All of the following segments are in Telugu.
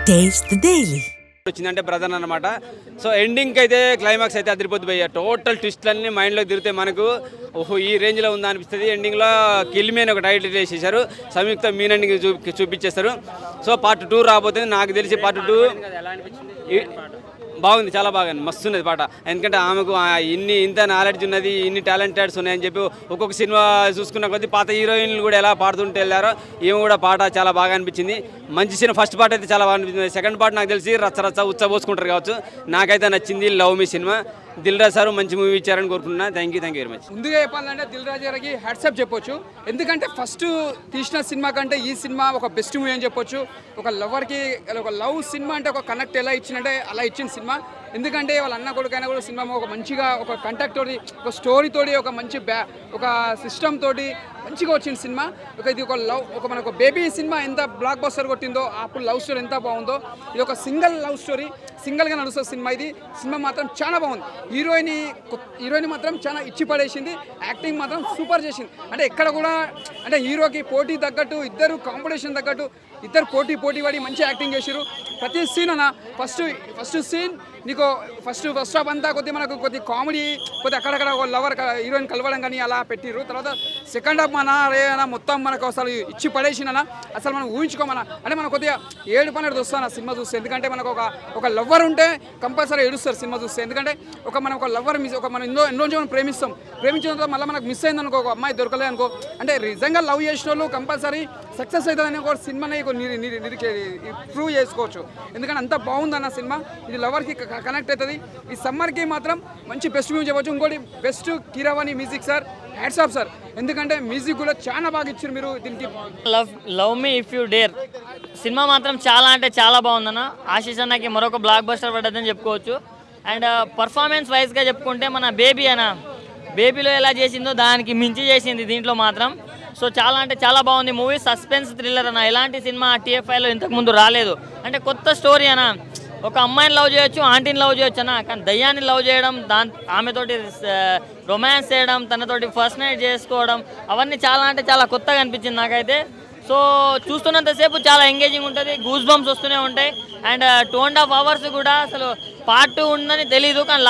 Taste the Daily. వచ్చిందంటే బ్రదర్ అన్నమాట. సో ఎండింగ్కి అయితే క్లైమాక్స్ అయితే అదిరిపోద్ది భయ్య. టోటల్ ట్విస్ట్లన్నీ మైండ్లో తిరిగితే మనకు ఓహో ఈ రేంజ్లో ఉందా అనిపిస్తుంది. ఎండింగ్లో కిల్ మీ అని ఒక టైటిల్ వేసేసారు. సంయుక్త మీన్ ఎండింగ్ చూపించేస్తారు. సో పార్ట్ 2 రాబోతుంది. నాకు తెలిసి పార్ట్ 2 బాగుంది, చాలా బాగా మస్తు ఉన్నది పాట. ఎందుకంటే ఆమెకు ఇంత నాలెడ్జ్ ఉన్నది, ఇన్ని టాలెంటెడ్స్ ఉన్నాయని చెప్పి ఒక్కొక్క సినిమా చూసుకున్న కొద్దీ పాత హీరోయిన్లు కూడా ఎలా పాడుతుంటే వెళ్ళారో ఏమో కూడా పాట చాలా బాగా అనిపించింది. మంచి సినిమా. ఫస్ట్ పార్ట్ అయితే చాలా బాగా అనిపించింది. సెకండ్ పార్ట్ నాకు తెలిసి రచ్చ ఉచ్చబోసుకుంటారు కావచ్చు. నాకైతే నచ్చింది లవ్ మీ సినిమా. దిల్ రాజు సార్ మంచి మూవీ ఇచ్చారని కోరుకుంటున్నా. Thank you very much. ముందుగా చెప్పాలంటే దిల్ రాజు గారికి హ్యాట్సాప్ చెప్పొచ్చు. ఎందుకంటే ఫస్ట్ తీసిన సినిమా కంటే ఈ సినిమా ఒక బెస్ట్ మూవీ అని చెప్పొచ్చు. ఒక లవర్కి ఒక లవ్ సినిమా అంటే ఒక కనెక్ట్ ఎలా ఇచ్చిందంటే అలా ఇచ్చిన సినిమా. ఎందుకంటే వాళ్ళ అన్న కొడుకైనా కూడా సినిమా ఒక మంచిగా ఒక కంటాక్ట్ తోటి, ఒక స్టోరీ తోటి, ఒక మంచి ఒక సిస్టమ్ తోటి మంచిగా వచ్చిన సినిమా. ఇది ఒక లవ్, మనకు బేబీ సినిమా ఎంత బ్లాక్ బస్టర్ కొట్టిందో, అప్పుడు లవ్ స్టోరీ ఎంత బాగుందో, ఇది ఒక సింగిల్ లవ్ స్టోరీ, సింగిల్గా నడుస్తుంది సినిమా. ఇది సినిమా మాత్రం చాలా బాగుంది. హీరోయిన్ మాత్రం చాలా ఇచ్చి పడేసింది. యాక్టింగ్ మాత్రం సూపర్ చేసింది. అంటే ఎక్కడ కూడా అంటే హీరోకి పోటీ తగ్గట్టు, ఇద్దరు కాంపిటీషన్ తగ్గట్టు, ఇద్దరు పోటీ పడి మంచి యాక్టింగ్ చేసారు. ప్రతి సీన్ అన్న ఫస్ట్ సీన్ నీకు ఫస్ట్ హాఫ్ అంతా మనకు కొద్ది కామెడీ, కొద్ది అక్కడక్కడ ఒక లవర్ హీరోయిన్ కలవడం కానీ అలా పెట్టిర్రు. తర్వాత సెకండ్ హాఫ్ మొత్తం మనకు అసలు ఇచ్చి పడేసినా అసలు మనం ఊహించుకోమన్నా. అంటే మనం కొద్దిగా ఏడు పన్నెడు వస్తాను సినిమా చూస్తే. ఎందుకంటే మనకు ఒక లవ్వర్ ఉంటే కంపల్సరీ ఏడుస్తారు సినిమా చూస్తే. ఎందుకంటే మనం ఒక లవ్వర్ మనం ఎన్నో రోజు మనం ప్రేమించిన తర్వాత మళ్ళీ మనకు మిస్ అయింది అనుకో, ఒక అమ్మాయి దొరకలేదు అనుకో, అంటే నిజంగా లవ్ చేసిన వాళ్ళు కంపల్సరీ సక్సెస్ అవుతుందని ఒక సినిమాని ప్రూవ్ చేసుకోవచ్చు. ఎందుకంటే అంత బాగుందన్న సినిమా. ఇది లవర్కి కనెక్ట్ అవుతుంది. ఈ సమ్మర్కి మాత్రం మంచి బెస్ట్ మూవీ చెప్పవచ్చు. ఇంకోటి best Keeravani music sir, hats off sir. ఎందుకంటే మ్యూజిక్ కూడా చాలా బాగా ఇచ్చారు మీరు దీనికి. Love Me if you dare cinema మాత్రం చాలా అంటే చాలా బాగుందన్న. ఆశీష్ అన్నకి మరొక బ్లాక్ బస్టర్ పడ్డదని చెప్పుకోవచ్చు. అండ్ పర్ఫార్మెన్స్ వైజ్గా చెప్పుకుంటే మన బేబీలో ఎలా చేసిందో దానికి మించి చేసింది దీంట్లో మాత్రం. సో చాలా అంటే చాలా బాగుంది మూవీ. సస్పెన్స్ థ్రిల్లర్ అన్న, ఎలాంటి సినిమా TFIలో ఇంతకుముందు రాలేదు. అంటే కొత్త స్టోరీ అన్న. ఒక అమ్మాయిని లవ్ చేయొచ్చు, ఆంటీని లవ్ చేయొచ్చు అన్న, కానీ దయ్యాన్ని లవ్ చేయడం, ఆమెతోటి రొమాన్స్ చేయడం, తనతోటి ఫస్ట్ నైట్ చేసుకోవడం, అవన్నీ చాలా అంటే చాలా కొత్తగా అనిపించింది నాకైతే. సో చూస్తున్నంతసేపు చాలా ఎంగేజింగ్ ఉంటుంది, గూస్ బంప్స్ వస్తూనే ఉంటాయి. అండ్ 2.5 hours కూడా అసలు పార్ట్ 2 ఉందని తెలీదు, కానీ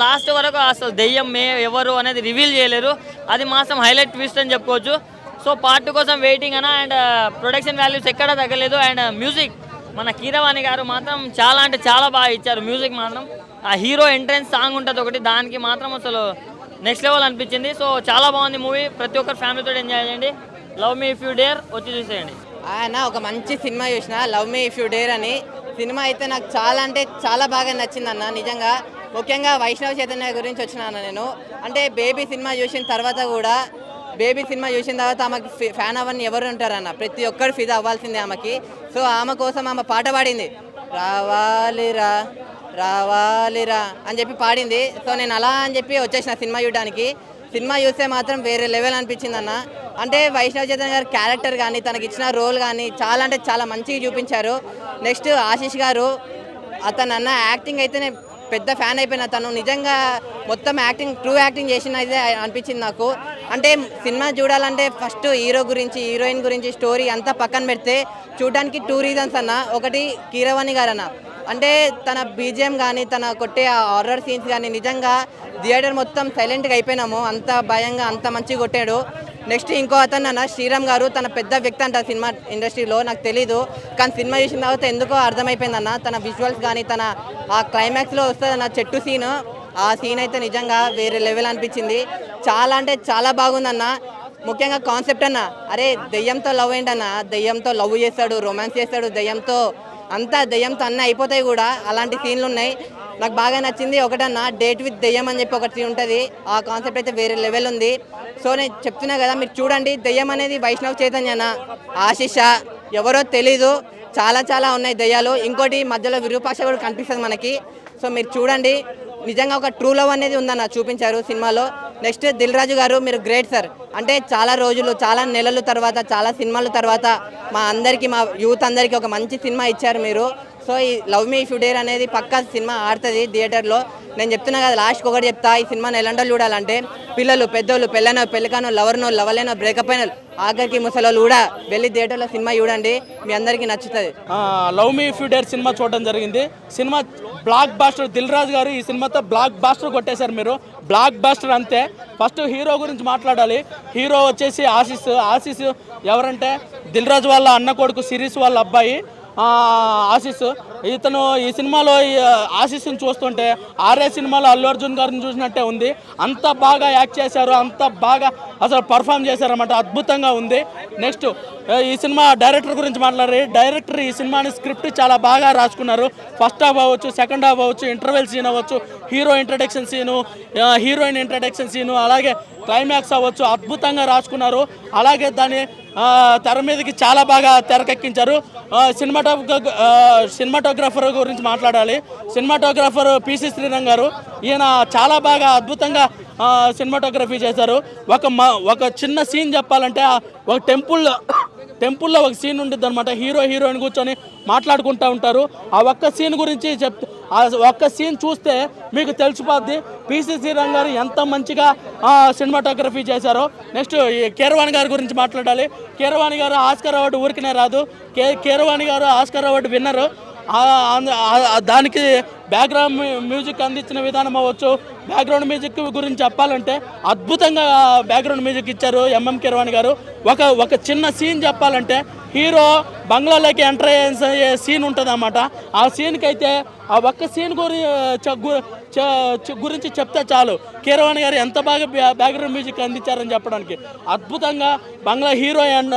లాస్ట్ వరకు అసలు దెయ్యం ఎవరు అనేది రివీల్ చేయలేరు. అది మాత్రం హైలైట్ ట్విస్ట్ అని చెప్పుకోవచ్చు. సో పార్ట్ 2 కోసం వెయిటింగ్ అన్న. అండ్ ప్రొడక్షన్ వాల్యూస్ ఎక్కడా తగ్గలేదు. అండ్ మ్యూజిక్ మన కీరవాణి గారు మాత్రం చాలా అంటే చాలా బాగా ఇచ్చారు మ్యూజిక్ మాత్రం. ఆ హీరో ఎంట్రెన్స్ సాంగ్ ఉంటుంది ఒకటి, దానికి మాత్రం అసలు నెక్స్ట్ లెవెల్ అనిపించింది. సో చాలా బాగుంది మూవీ. ప్రతి ఒక్కరు ఫ్యామిలీతో ఎంజాయ్ చేయండి. Love Me if you dare వచ్చి చూసేయండి. ఆయన ఒక మంచి సినిమా చూసిన love Me if you dare అని సినిమా అయితే నాకు చాలా అంటే చాలా బాగా నచ్చిందన్న. నిజంగా ముఖ్యంగా వైష్ణవ చైతన్య గురించి వచ్చినాను నేను. అంటే బేబీ సినిమా చూసిన తర్వాత ఆమెకి ఫ్యాన్ అవ్వని ఎవరు ఉంటారన్న, ప్రతి ఒక్కరు ఫిదా అవ్వాల్సిందే ఆమెకి. సో ఆమె కోసం ఆమె పాట పాడింది, రావాలిరా రావాలిరా అని చెప్పి పాడింది. సో నేను అలా అని చెప్పి వచ్చేసిన సినిమా చూడడానికి. సినిమా చూస్తే మాత్రం వేరే లెవెల్ అనిపించింది అన్న. అంటే వైష్ణవ చైతన్య గారి క్యారెక్టర్ కానీ, తనకి ఇచ్చిన రోల్ కానీ చాలా అంటే చాలా మంచిగా చూపించారు. నెక్స్ట్ ఆశీష్ గారు, అతను అన్న యాక్టింగ్ అయితే నేను పెద్ద ఫ్యాన్ అయిపోయినా. తను నిజంగా మొత్తం ట్రూ యాక్టింగ్ చేసిన అయితే అనిపించింది నాకు. అంటే సినిమా చూడాలంటే ఫస్ట్ హీరో గురించి, హీరోయిన్ గురించి, స్టోరీ అంతా పక్కన పెడితే చూడడానికి 2 reasons అన్న. ఒకటి కీరవాణి గారు అన్న, అంటే తన BGM కానీ, తన కొట్టే హారర్ సీన్స్ కానీ నిజంగా థియేటర్ మొత్తం సైలెంట్గా అయిపోయినాము, అంత భయంగా అంత మంచిగా కొట్టాడు. నెక్స్ట్ ఇంకో అతను అన్న శ్రీరామ్ గారు, తన పెద్ద వ్యక్తి అంట సినిమా ఇండస్ట్రీలో, నాకు తెలీదు, కానీ సినిమా చూసిన తర్వాత ఎందుకో అర్థమైపోయిందన్న. తన విజువల్స్ కానీ, తన ఆ క్లైమాక్స్లో వస్తుందన్న చెట్టు సీన్, ఆ సీన్ అయితే నిజంగా వేరే లెవెల్ అనిపించింది. చాలా అంటే చాలా బాగుందన్న. ముఖ్యంగా కాన్సెప్ట్ అన్న, అరే దెయ్యంతో లవ్ ఏంటన్న, దెయ్యంతో లవ్ చేస్తాడు, రొమాన్స్ చేస్తాడు, దెయ్యంతో అన్నీ అయిపోతాయి కూడా. అలాంటి సీన్లు ఉన్నాయి. నాకు బాగా నచ్చింది ఒకటన్నా, డేట్ విత్ దెయ్యం అని చెప్పి ఒకటి ఉంటుంది. ఆ కాన్సెప్ట్ అయితే వేరే లెవెల్ ఉంది. సో నేను చెప్తున్నా కదా, మీరు చూడండి. దెయ్యం అనేది వైష్ణవ్ చైతన్యన, ఆశీష ఎవరో తెలీదు, చాలా ఉన్నాయి దెయ్యాలు. ఇంకోటి మధ్యలో విరూపాక్ష కూడా కనిపిస్తుంది మనకి. సో మీరు చూడండి, నిజంగా ఒక ట్రూ లవ్ అనేది ఉందన్న చూపించారు సినిమాలో. నెక్స్ట్ దిల్ రాజు గారు, మీరు గ్రేట్ సార్. అంటే చాలా రోజులు, చాలా నెలల తర్వాత, చాలా సినిమాల తర్వాత మా యూత్ అందరికీ ఒక మంచి సినిమా ఇచ్చారు మీరు. సో ఈ love Me If You dare అనేది పక్కా సినిమా ఆడుతుంది థియేటర్లో. నేను చెప్తున్నా కదా, లాస్ట్కి ఒకటి చెప్తా, ఈ సినిమాని ఎలాంటి చూడాలంటే పిల్లలు, పెద్దోళ్ళు, పెళ్ళనో, పెళ్ళికానో, లవర్నో, లవలేనో, బ్రేకప్ అయిన ఆఖరికి ముసలోళ్ళు కూడా వెళ్ళి థియేటర్లో సినిమా చూడండి, మీ అందరికీ నచ్చుతుంది. Love Me If You Dare cinema చూడడం జరిగింది. Cinema blockbuster. Dil Raju గారు ఈ సినిమాతో బ్లాక్ బాస్టర్ కొట్టేశారు. మీరు బ్లాక్ బాస్టర్ అంతే. ఫస్ట్ హీరో గురించి మాట్లాడాలి. హీరో వచ్చేసి ఆశీస్ ఎవరంటే దిల్ రాజు వాళ్ళ అన్న కొడుకు, సిరీస్ వాళ్ళ అబ్బాయి ఆశీస్. ఇతను ఈ సినిమాలో ఆశీస్ని చూస్తుంటే ఆర్ఏ సినిమాలో అల్లు అర్జున్ గారిని చూసినట్టే ఉంది. అంత బాగా యాక్ట్ చేశారు, అంత బాగా అసలు పర్ఫామ్ చేశారన్నమాట. అద్భుతంగా ఉంది. నెక్స్ట్ ఈ సినిమా డైరెక్టర్ గురించి మాట్లాడారు. డైరెక్టర్ ఈ సినిమాని స్క్రిప్ట్ చాలా బాగా రాసుకున్నారు. ఫస్ట్ హాఫ్ అవ్వచ్చు, సెకండ్ హాఫ్ అవ్వచ్చు, ఇంటర్వెల్ సీన్ అవ్వచ్చు, hero introduction scene, heroine introduction scene, అలాగే క్లైమాక్స్ అవ్వచ్చు, అద్భుతంగా రాసుకున్నారు. అలాగే దాన్ని తెర మీదకి చాలా బాగా తెరకెక్కించారు. సినిమాటోగ్రఫర్ గురించి మాట్లాడాలి. సినిమాటోగ్రఫర్ పిసి శ్రీరంగ్ గారు. ఈయన చాలా బాగా అద్భుతంగా సినిమాటోగ్రఫీ చేశారు. ఒక చిన్న సీన్ చెప్పాలంటే ఒక టెంపుల్లో ఒక సీన్ ఉంటుంది అనమాట. హీరోయిన్ కూర్చొని మాట్లాడుకుంటూ ఉంటారు. ఆ ఒక్క సీన్ గురించి ఆ ఒక్క సీన్ చూస్తే మీకు తెలిసిపోద్ది పిసి శ్రీరంగ్ గారు ఎంత మంచిగా సినిమాటోగ్రఫీ చేశారో. నెక్స్ట్ కీరవాణి గారి గురించి మాట్లాడాలి. కీరవాణి గారు ఆస్కార్ అవార్డు ఊరికనే రాదు. కీరవాణి గారు ఆస్కార్ అవార్డు విన్నరు. దానికి బ్యాక్గ్రౌండ్ మ్యూజిక్ అందించిన విధానం అవ్వచ్చు. బ్యాక్గ్రౌండ్ మ్యూజిక్ గురించి చెప్పాలంటే అద్భుతంగా బ్యాక్గ్రౌండ్ మ్యూజిక్ ఇచ్చారు ఎంఎం కీరవాణి గారు. ఒక చిన్న సీన్ చెప్పాలంటే హీరో బంగ్లాలోకి ఎంటర్ అయ్యే సీన్ ఉంటుంది అన్నమాట. ఆ సీన్కి అయితే ఆ ఒక్క సీన్ గురించి చెప్తే చాలు కీరవాణి గారు ఎంత బాగా బ్యాక్గ్రౌండ్ మ్యూజిక్ అందించారని చెప్పడానికి. అద్భుతంగా హీరోయిన్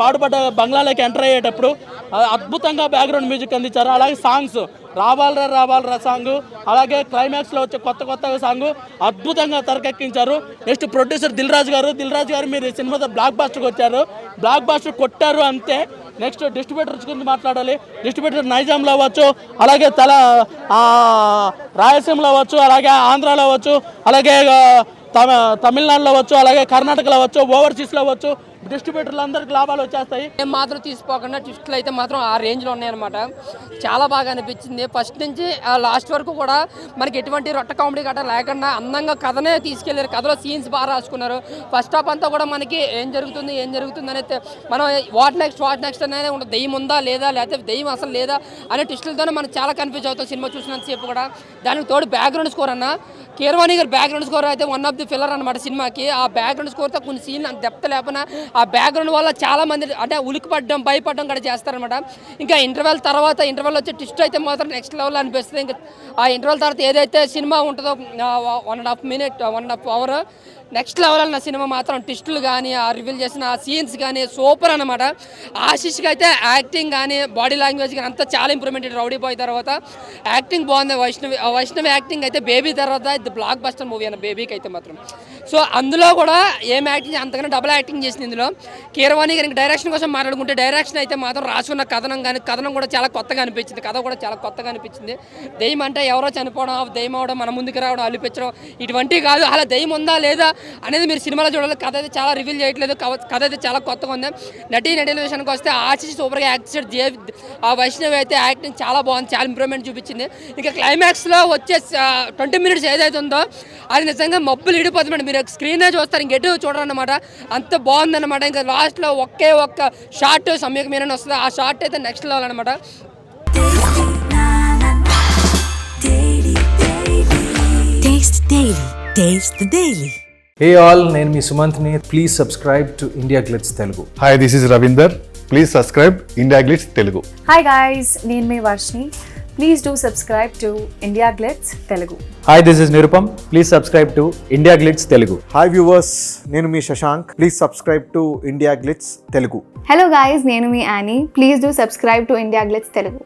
పాడుపడ్డ బంగ్లాలోకి ఎంటర్ అయ్యేటప్పుడు అద్భుతంగా బ్యాక్గ్రౌండ్ మ్యూజిక్ అందించారు. అలాగే సాంగ్స్ రావాలరా సాంగ్, అలాగే క్లైమాక్స్లో వచ్చే కొత్తగా సాంగ్ అద్భుతంగా తెరకెక్కించారు. నెక్స్ట్ ప్రొడ్యూసర్ దిల్ రాజు గారు మీరు సినిమాతో బ్లాక్ బాస్టర్కి వచ్చారు. బ్లాక్ బాస్టర్ కొట్టారు అంతే. నెక్స్ట్ డిస్ట్రిబ్యూటర్స్ గురించి మాట్లాడాలి. డిస్ట్రిబ్యూటర్ నైజాంలో అవ్వచ్చు, అలాగే రాయలసీమలో అవ్వచ్చు, అలాగే ఆంధ్రాలో అవ్వచ్చు, అలాగే తమిళనాడులో అవ్వచ్చు, అలాగే కర్ణాటకలో అవ్వచ్చు, ఓవర్సీస్లో అవ్వచ్చు. డిస్ట్రిబ్యూటర్లు అందరికి లాభాలు వచ్చేస్తాయి. ఏం మాత్రం తీసుకోకుండా ట్విస్టులు అయితే మాత్రం ఆ రేంజ్లో ఉన్నాయన్నమాట. చాలా బాగా అనిపించింది. ఫస్ట్ నుంచి లాస్ట్ వరకు కూడా మనకి ఎటువంటి రొట్ట కామెడీ గట్రా లేకుండా అందంగా కథనే తీసుకెళ్లారు. కథలో సీన్స్ బాగా రాసుకున్నారు. ఫస్ట్ హాఫ్ అంతా కూడా మనకి ఏం జరుగుతుంది అనేది మనం వాట్ నెక్స్ట్ అనేది ఉంటుంది. దెయ్యం ఉందా లేదా, లేకపోతే దెయ్యం అసలు లేదా అనే ట్విస్టులతోనే మనం చాలా కన్ఫ్యూజ్ అవుతాం సినిమా చూసినంతసేపు కూడా. దానికి తోడు బ్యాక్గ్రౌండ్ స్కోర్ అన్న కీరవాణి గారు బ్యాక్గ్రౌండ్ స్కోర్ అయితే వన్ ఆఫ్ ది ఫిల్లర్ అనమాట సినిమాకి. ఆ బ్యాక్గ్రౌండ్ స్కోర్తో కొన్ని సీన్లు అంత డెప్త్ లేకపోయినా ఆ బ్యాక్గ్రౌండ్ వల్ల చాలా మంది అంటే ఉలికిపడడం, భయపడడం కూడా చేస్తారనమాట. ఇంకా ఇంటర్వెల్ వచ్చే ట్విస్ట్ అయితే మాత్రం నెక్స్ట్ లెవెల్ అనిపిస్తుంది. ఇంకా ఆ ఇంటర్వెల్ తర్వాత ఏదైతే సినిమా ఉంటుందో 1.5 అవర్ నెక్స్ట్ లెవెల్ అన్న సినిమా మాత్రం ట్విస్టులు కానీ ఆ రివీల్ చేసిన ఆ సీన్స్ కానీ సూపర్ అనమాట. ఆశీష్కి అయితే యాక్టింగ్ కానీ బాడీ లాంగ్వేజ్ కానీ అంతా చాలా ఇంప్రూవ్మెంట్. రౌడీ బాయ్ తర్వాత యాక్టింగ్ బాగుంది. వైష్ణవి యాక్టింగ్ అయితే బేబీ తర్వాత ఇది బ్లాక్ బస్టర్ మూవీ అన్న బేబీకి అయితే మాత్రం. సో అందులో కూడా ఏం యాక్టింగ్ అంతకన్నా డబుల్ యాక్టింగ్ చేసింది ఇందులో. కీరవాణి గారికి డైరెక్షన్ కోసం మాట్లాడుకుంటే డైరెక్షన్ అయితే మాత్రం రాసుకున్న కథనం కూడా చాలా కొత్తగా అనిపించింది. కథ కూడా చాలా కొత్తగా అనిపించింది. దెయ్యం అంటే ఎవరో చనిపోవడం, దెయ్యం అవడం, మన ముందుకు రావడం, అల్లిపించడం ఇటువంటివి కాదు. అలా దెయ్యం ఉందా లేదా అనేది మీరు సినిమాలో చూడాలి. కథ అయితే చాలా రివీల్ చేయట్లేదు. కథ అయితే చాలా కొత్తగా ఉంది. నటీల విషయానికి వస్తే ఆశీష్ సూపర్గా యాక్ట్ చేశాడు. ఆ వైష్ణవి అయితే యాక్టింగ్ చాలా బాగుంది, చాలా ఇంప్రూవ్మెంట్ చూపించింది. ఇంకా క్లైమాక్స్లో వచ్చే 20 మినిట్స్ ఏదైతే ఉందో అది నిజంగా మబ్బులు ఇడిపోతుంది. మీరు స్క్రీనే చూస్తారు, ఇంకెటు చూడరన్నమాట. అంత బాగుందన్నమాట. ఇంకా లాస్ట్లో ఒక్క షార్ట్ సమ్యక్ మీరని వస్తుంది. ఆ షార్ట్ అయితే నెక్స్ట్ లెవెల్ అనమాట. Hey all, నేను మీ సుమంత్ని. Please subscribe to India Glitz Telugu. Hi, this is Ravinder. Please subscribe India Glitz Telugu. Hi guys, నేను మీ వర్షిని. Please do subscribe to India Glitz Telugu. Hi, this is Nirupam. Please subscribe to India Glitz Telugu. Hi viewers, నేను మీ Shashank. Please subscribe to India Glitz Telugu. Hello guys, నేను మీ Annie. Please do subscribe to India Glitz Telugu.